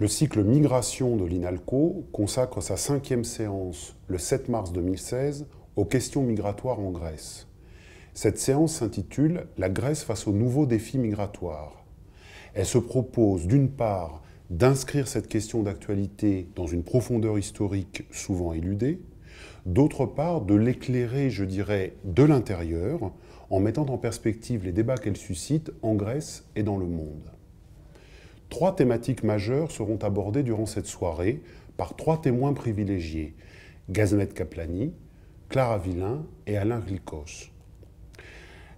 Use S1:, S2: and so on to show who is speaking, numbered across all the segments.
S1: Le cycle Migration de l'INALCO consacre sa 5e séance, le 7 mars 2016, aux questions migratoires en Grèce. Cette séance s'intitule « La Grèce face aux nouveaux défis migratoires ». Elle se propose d'une part d'inscrire cette question d'actualité dans une profondeur historique souvent éludée, d'autre part de l'éclairer, je dirais, de l'intérieur, en mettant en perspective les débats qu'elle suscite en Grèce et dans le monde. 3 thématiques majeures seront abordées durant cette soirée par 3 témoins privilégiés, Gazmet Kaplani, Clara Villain et Alain Glikos.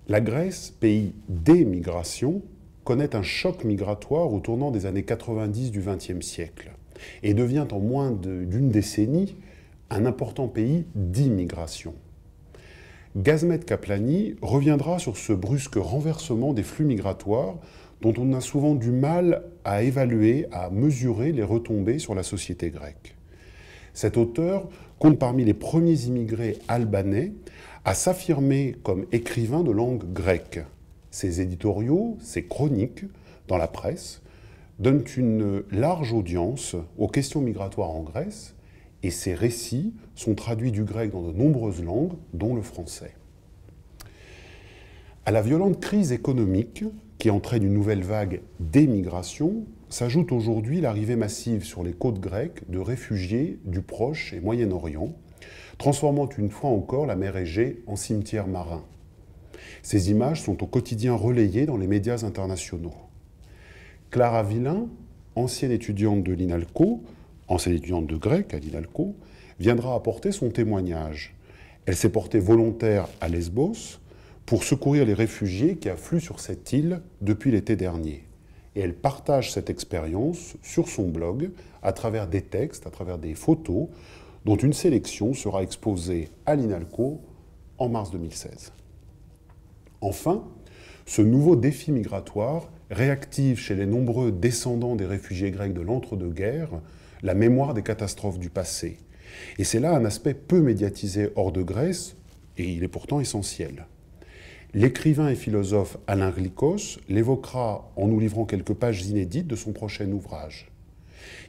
S1: La Grèce, pays des migrations, connaît un choc migratoire au tournant des années 90 du XXe siècle et devient en moins d'une décennie un important pays d'immigration. Gazmet Kaplani reviendra sur ce brusque renversement des flux migratoires dont on a souvent du mal à évaluer, à mesurer les retombées sur la société grecque. Cet auteur compte parmi les premiers immigrés albanais à s'affirmer comme écrivain de langue grecque. Ses éditoriaux, ses chroniques dans la presse donnent une large audience aux questions migratoires en Grèce et ses récits sont traduits du grec dans de nombreuses langues, dont le français. À la violente crise économique qui entraîne une nouvelle vague d'émigration, s'ajoute aujourd'hui l'arrivée massive sur les côtes grecques de réfugiés du Proche et Moyen-Orient, transformant une fois encore la mer Égée en cimetière marin. Ces images sont au quotidien relayées dans les médias internationaux. Clara Villain, ancienne étudiante de l'INALCO, ancienne étudiante de grec à l'INALCO, viendra apporter son témoignage. Elle s'est portée volontaire à Lesbos pour secourir les réfugiés qui affluent sur cette île depuis l'été dernier. Et elle partage cette expérience sur son blog à travers des textes, à travers des photos, dont une sélection sera exposée à l'INALCO en mars 2016. Enfin, ce nouveau défi migratoire réactive chez les nombreux descendants des réfugiés grecs de l'entre-deux-guerres la mémoire des catastrophes du passé. Et c'est là un aspect peu médiatisé hors de Grèce, et il est pourtant essentiel. L'écrivain et philosophe Alain Glikos l'évoquera en nous livrant quelques pages inédites de son prochain ouvrage.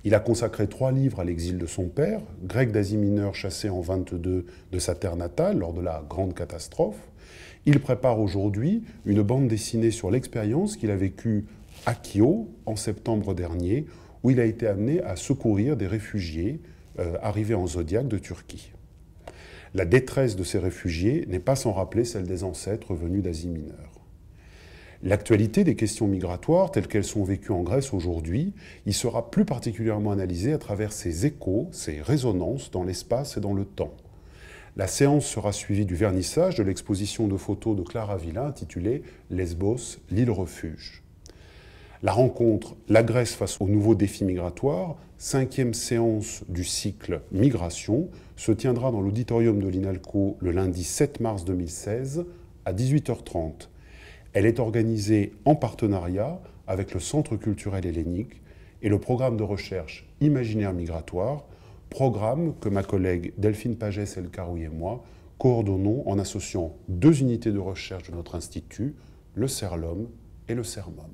S1: Il a consacré 3 livres à l'exil de son père, grec d'Asie mineure chassé en 22 de sa terre natale lors de la grande catastrophe. Il prépare aujourd'hui une bande dessinée sur l'expérience qu'il a vécue à Kio en septembre dernier, où il a été amené à secourir des réfugiés arrivés en Zodiac de Turquie. La détresse de ces réfugiés n'est pas sans rappeler celle des ancêtres venus d'Asie mineure. L'actualité des questions migratoires, telles qu'elles sont vécues en Grèce aujourd'hui, y sera plus particulièrement analysée à travers ses échos, ses résonances dans l'espace et dans le temps. La séance sera suivie du vernissage de l'exposition de photos de Clara Villain intitulée « Lesbos, l'île refuge ». La rencontre « La Grèce face aux nouveaux défis migratoires », 5e séance du cycle Migration, se tiendra dans l'auditorium de l'INALCO le lundi 7 mars 2016 à 18h30. Elle est organisée en partenariat avec le Centre culturel hellénique et le programme de recherche Imaginaire migratoire, programme que ma collègue Delphine Pagès-Elkaroui et moi coordonnons en associant 2 unités de recherche de notre institut, le CERLOM et le CERMOM.